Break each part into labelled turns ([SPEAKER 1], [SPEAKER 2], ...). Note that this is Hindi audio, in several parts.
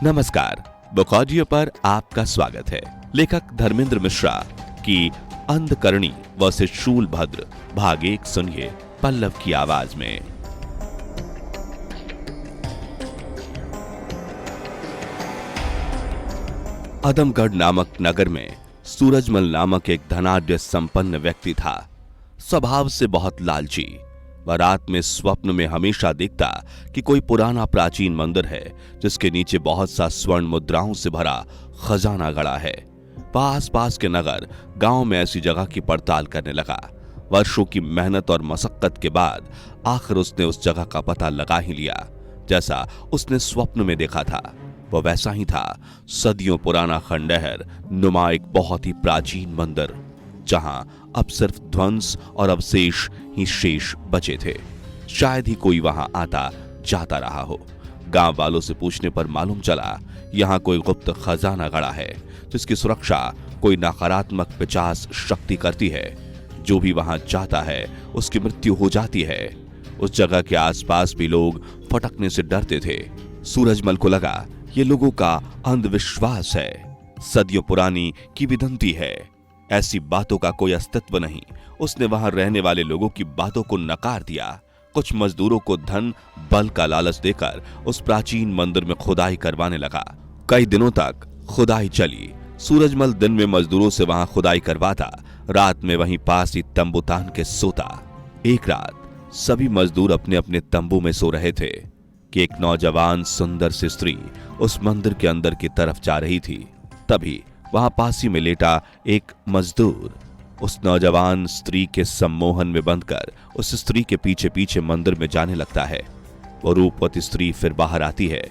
[SPEAKER 1] नमस्कार, बुक ऑडियो पर आपका स्वागत है। लेखक धर्मेंद्र मिश्रा की अंधकरणी वर्सेस शूलभद्र भाग 1 सुनिए पल्लव की आवाज में। अदमगढ़ नामक नगर में सूरजमल नामक एक धनाढ्य संपन्न व्यक्ति था। स्वभाव से बहुत लालची। वह रात में स्वप्न में हमेशा देखता कि कोई पुराना प्राचीन मंदिर है जिसके नीचे बहुत सा स्वर्ण मुद्राओं से भरा खजाना गड़ा है। पास पास के नगर गांव में ऐसी जगह की पड़ताल करने लगा। वर्षों की मेहनत और मशक्कत के बाद आखिर उसने उस जगह का पता लगा ही लिया। जैसा उसने स्वप्न में देखा था वह वैसा ही था। सदियों पुराना खंडहर नुमा एक बहुत ही प्राचीन मंदिर, जहां अब सिर्फ ध्वंस और अवशेष ही शेष बचे थे। शायद ही कोई वहां आता जाता रहा हो। गांव वालों से पूछने पर मालूम चला यहां कोई गुप्त खजाना गड़ा है जिसकी सुरक्षा कोई नकारात्मक पिशाच शक्ति करती है। जो भी वहां जाता है उसकी मृत्यु हो जाती है। उस जगह के आसपास भी लोग फटकने से डरते थे। सूरजमल को लगा ये लोगों का अंधविश्वास है, सदियों पुरानी किंवदंती है। ऐसी बातों का कोई अस्तित्व नहीं। उसने वहां रहने वाले लोगों की बातों को नकार दिया। कुछ मजदूरों को धन बल का लालच देकर उस प्राचीन मंदिर में खुदाई करवाने लगा। कई दिनों तक खुदाई चली। सूरजमल दिन में मजदूरों से वहां खुदाई करवाता, रात में वहीं पास ही तंबू तान के सोता। एक रात सभी मजदूर अपने अपने तंबू में सो रहे थे कि एक नौजवान सुंदर सी स्त्री उस मंदिर के अंदर की तरफ जा रही थी। तभी वहां पास ही में लेटा एक मजदूर उस नौजवान स्त्री के सम्मोहन में बंधकर उस स्त्री के पीछे पीछे मंदिर में जाने लगता है। वो रूपवती स्त्री फिर बाहर आती है।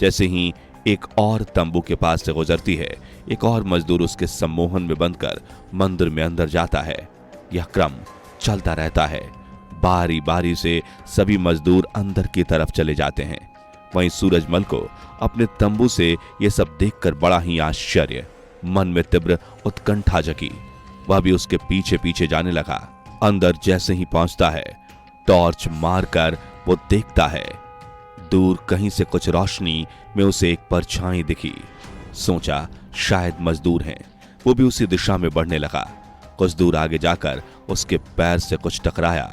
[SPEAKER 1] जैसे ही एक और तंबू के पास से गुजरती है, एक और मजदूर उसके सम्मोहन में बंधकर मंदिर में अंदर जाता है। यह क्रम चलता रहता है। बारी बारी से सभी मजदूर अंदर की तरफ चले जाते हैं। वहीं सूरजमल को अपने तंबू से यह सब देखकर बड़ा ही आश्चर्य, मन में तीव्र उत्कंठा जगी। वह भी उसके पीछे पीछे जाने लगा। अंदर जैसे ही पहुंचता है, टॉर्च मारकर वो देखता है दूर कहीं से कुछ रोशनी में उसे एक परछाई दिखी। सोचा शायद मजदूर हैं। वो भी उसी दिशा में बढ़ने लगा। कुछ दूर आगे जाकर उसके पैर से कुछ टकराया।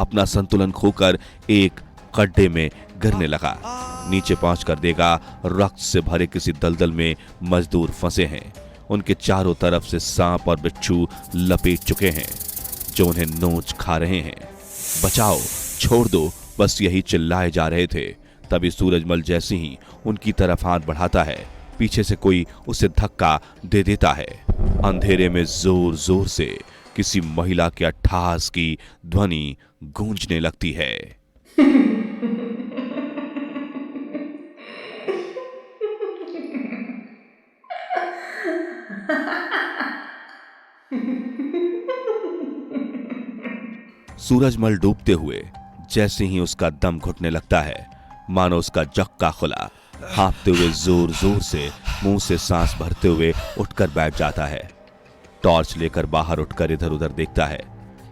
[SPEAKER 1] अपना संतुलन खोकर एक गड्ढे में गिरने लगा। नीचे पहुंचकर देखा रक्त से भरे किसी दलदल में मजदूर फंसे हैं। उनके चारों तरफ से सांप और बिच्छू लपेट चुके हैं जो उन्हें नोच खा रहे हैं। बचाओ, छोड़ दो, बस यही चिल्लाए जा रहे थे। तभी सूरजमल जैसे ही उनकी तरफ हाथ बढ़ाता है, पीछे से कोई उसे धक्का दे देता है। अंधेरे में जोर जोर से किसी महिला के अट्टहास की ध्वनि गूंजने लगती है। सूरजमल डूबते हुए जैसे ही उसका दम घुटने लगता है, मानो उसका जक्का खुला। हाँफते हुए जोर जोर से मुंह से सांस भरते हुए उठकर बैठ जाता है। टॉर्च लेकर बाहर उठकर इधर उधर देखता है।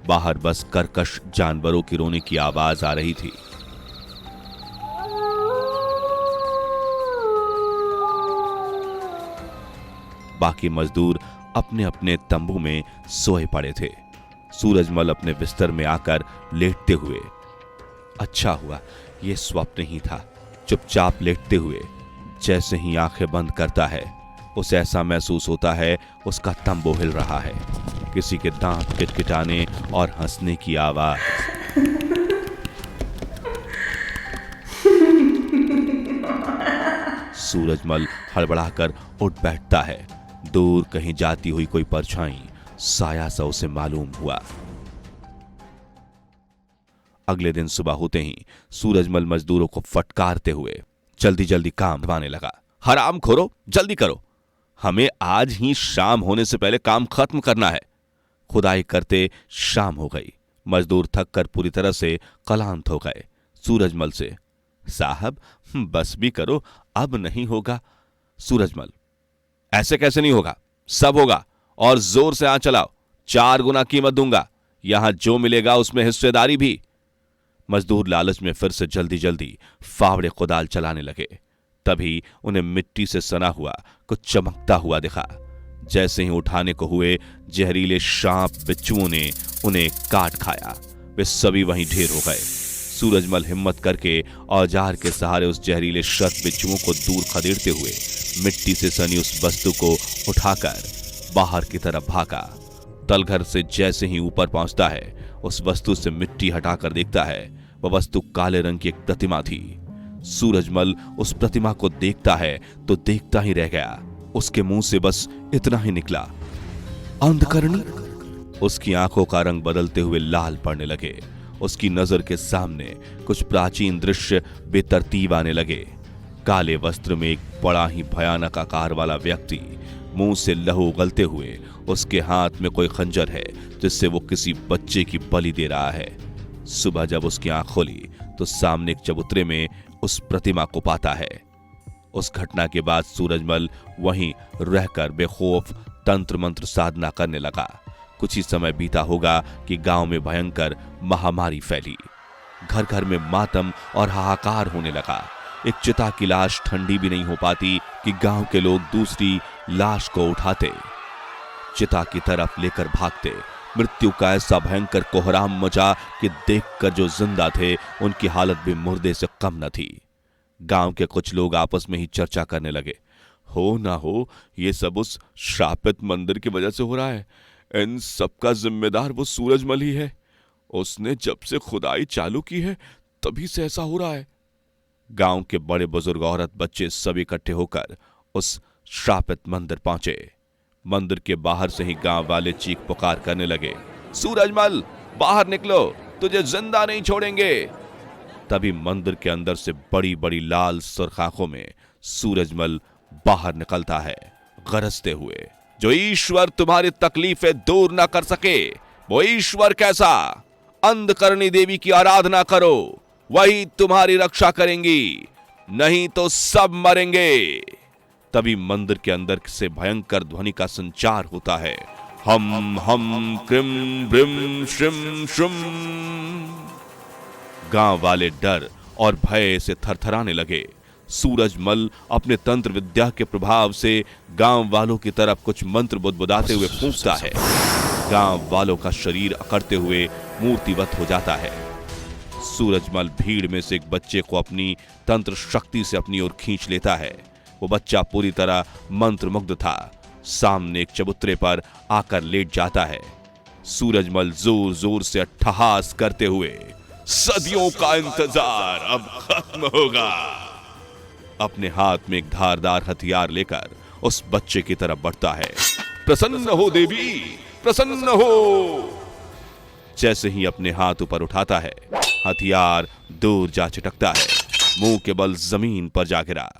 [SPEAKER 1] बाहर बस कर्कश जानवरों की रोने की आवाज आ रही थी। बाकी मजदूर अपने अपने तंबू में सोए पड़े थे। सूरजमल अपने बिस्तर में आकर लेटते हुए, अच्छा हुआ यह स्वप्न ही था। चुपचाप लेटते हुए जैसे ही आंखें बंद करता है, उसे ऐसा महसूस होता है उसका तंबू हिल रहा है। किसी के दांत किटकिटाने और हंसने की आवाज। सूरजमल हड़बड़ाकर उठ बैठता है। दूर कहीं जाती हुई कोई परछाई, साया सा उसे मालूम हुआ। अगले दिन सुबह होते ही सूरजमल मजदूरों को फटकारते हुए जल्दी जल्दी काम करवाने लगा। हराम खोरो, जल्दी करो, हमें आज ही शाम होने से पहले काम खत्म करना है। खुदाई करते शाम हो गई। मजदूर थक कर पूरी तरह से क्लांत हो गए। सूरजमल से, साहब बस भी करो, अब नहीं होगा। सूरजमल, ऐसे कैसे नहीं होगा, सब होगा, और जोर से आंच चलाओ, 4 गुना कीमत दूंगा। यहां जो मिलेगा उसमें हिस्सेदारी भी। मजदूर लालच में फिर से जल्दी जल्दी फावड़े कुदाल चलाने लगे। तभी उन्हें मिट्टी से सना हुआ कुछ चमकता हुआ दिखा। जैसे ही उठाने को हुए, जहरीले सांप बिच्छुओं ने उन्हें काट खाया। वे सभी वहीं ढेर हो गए। सूरजमल हिम्मत करके औजार के सहारे उस जहरीले सर्प बिच्छुओं को दूर खदेड़ते हुए मिट्टी से सनी उस वस्तु को उठाकर बाहर की तरफ भागा। तलघर से जैसे ही ऊपर पहुंचता है, उस वस्तु से मिट्टी हटाकर देखता है, वह वस्तु काले रंग की एक प्रतिमा थी। सूरजमल उस प्रतिमा को देखता है तो देखता ही रह गया। उसके मुंह से बस इतना ही निकला, अंधकरणी। उसकी आंखों का रंग बदलते हुए लाल पड़ने लगे। उसकी नजर के सामने कुछ प्राचीन दृश्य बेतरतीब आने लगे। काले वस्त्र में एक बड़ा ही भयानक आकार वाला व्यक्ति, मुंह से लहू उगलते हुए, उसके हाथ में कोई खंजर है जिससे वो किसी बच्चे की बलि दे रहा है। सुबह जब उसकी आंख खोली तो सामने एक चबूतरे में उस प्रतिमा को पाता है। उस घटना के बाद सूरजमल वहीं रहकर बेखौफ तंत्र मंत्र साधना करने लगा। कुछ ही समय बीता होगा कि गांव में भयंकर महामारी फैली। घर घर में मातम और हाहाकार होने लगा। एक चिता की लाश ठंडी भी नहीं हो पाती कि गांव के लोग दूसरी लाश को उठाते, चिता की तरफ लेकर भागते। मृत्यु का ऐसा भयंकर कोहराम मचा कि देखकर जो जिंदा थे उनकी हालत भी मुर्दे से कम न थी। गांव के कुछ लोग आपस में ही चर्चा करने लगे, हो ना हो ये सब उस श्रापित मंदिर की वजह से हो रहा है। इन सबका जिम्मेदार वो सूरजमल ही है। उसने जब से खुदाई चालू की है तभी से ऐसा हो रहा है। गांव के बड़े बुजुर्ग, औरत, बच्चे सब इकट्ठे होकर उस श्रापित मंदिर पहुंचे। मंदिर के बाहर से ही गांव वाले चीख पुकार करने लगे, सूरजमल बाहर निकलो, तुझे जिंदा नहीं छोड़ेंगे। तभी मंदिर के अंदर से बड़ी बड़ी लाल सुर्ख आंखों में सूरजमल बाहर निकलता है, गरजते हुए, जो ईश्वर तुम्हारी तकलीफें दूर ना कर सके वो ईश्वर कैसा? अंधकरणी देवी की आराधना करो, वही तुम्हारी रक्षा करेंगी, नहीं तो सब मरेंगे। तभी मंदिर के अंदर से भयंकर ध्वनि का संचार होता है, हम क्रिम ब्रिम श्रिम श्रुम। गांव वाले डर और भय से थरथराने लगे। सूरजमल अपने तंत्र विद्या के प्रभाव से गांव वालों की तरफ कुछ मंत्र बुदबुदाते हुए फूंकता है। गांव वालों का शरीर अकड़ते हुए मूर्तिवत हो जाता है। सूरजमल भीड़ में से एक बच्चे को अपनी तंत्र शक्ति से अपनी ओर खींच लेता है। वो बच्चा पूरी तरह मंत्रमुग्ध था। सामने एक चबूतरे पर आकर लेट जाता है। सूरजमल जोर जोर से अट्टहास करते हुए, सदियों का इंतजार अब खत्म होगा, अपने हाथ में एक धारदार हथियार लेकर उस बच्चे की तरफ बढ़ता है। प्रसन्न हो देवी, प्रसन्न हो। जैसे ही अपने हाथ ऊपर उठाता है, हथियार दूर जा चिटकता है, मुंह के बल जमीन पर जा गिरा।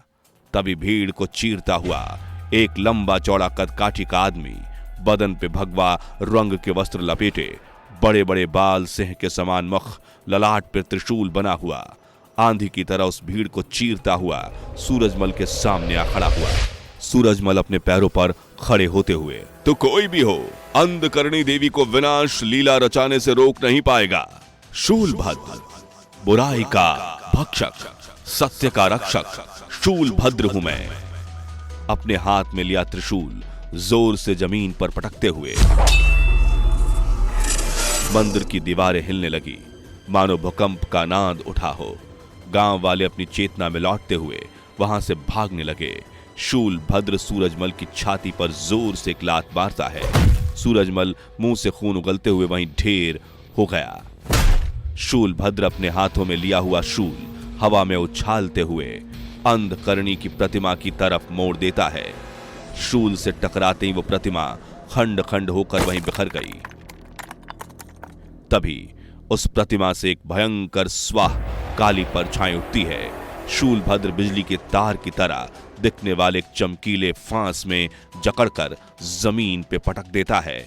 [SPEAKER 1] तभी भीड़ को चीरता हुआ एक लंबा चौड़ा कदकाठी का आदमी, बदन पे भगवा रंग के वस्त्र लपेटे, बड़े बड़े बाल, सिंह के समान मुख, ललाट पे त्रिशूल बना हुआ, आंधी की तरह उस भीड़ को चीरता हुआ सूरजमल के सामने आ खड़ा हुआ। सूरजमल अपने पैरों पर खड़े होते हुए, तो कोई भी हो, अंधकरणी देवी को विनाश लीला रचाने से रोक नहीं पाएगा। शूलभद्र, बुराई का भक्षक, सत्य का रक्षक, शूलभद्र हूं मैं। अपने हाथ में लिया त्रिशूल जोर से जमीन पर पटकते हुए मंदिर की दीवारें हिलने लगी, मानो भूकंप का नाद उठा हो। गांव वाले अपनी चेतना में लौटते हुए वहां से भागने लगे। शूलभद्र सूरजमल की छाती पर जोर से एक लात मारता है। सूरजमल मुंह से खून उगलते हुए वहीं ढेर हो गया। शूलभद्र अपने हाथों में लिया हुआ शूल हवा में उछालते हुए अंधकरणी की प्रतिमा की तरफ मोड़ देता है। शूल से टकराते ही वो प्रतिमा खंड खंड होकर वहीं बिखर गई। तभी उस प्रतिमा से एक भयंकर स्वाह काली परछाई उठती है। शूलभद्र बिजली के तार की तरह दिखने वाले एक चमकीले फांस में जकड़कर जमीन पे पटक देता है।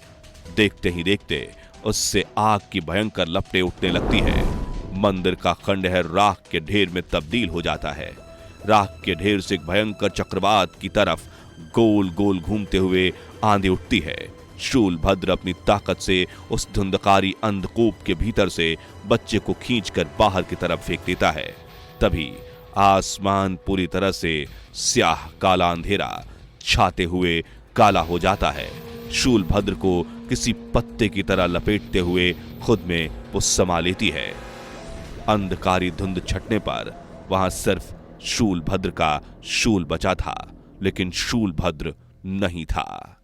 [SPEAKER 1] देखते ही देखते उससे आग की भयंकर लपटें उठने लगती है। मंदिर का खंडहर राख के ढेर में तब्दील हो जाता है। राख के ढेर से एक भयंकर चक्रवात की तरफ गोल गोल घूमते हुए आंधी उठती है। शूलभद्र अपनी ताकत से उस धुंधकारी अंधकूप के भीतर से बच्चे को खींचकर बाहर की तरफ फेंक देता है। तभी आसमान पूरी तरह से स्याह काला अंधेरा छाते हुए काला हो जाता है। शूलभद्र को किसी पत्ते की तरह लपेटते हुए खुद में वो समा लेती है। अंधकारी धुंध छटने पर वहां सिर्फ शूलभद्र का शूल बचा था, लेकिन शूलभद्र नहीं था।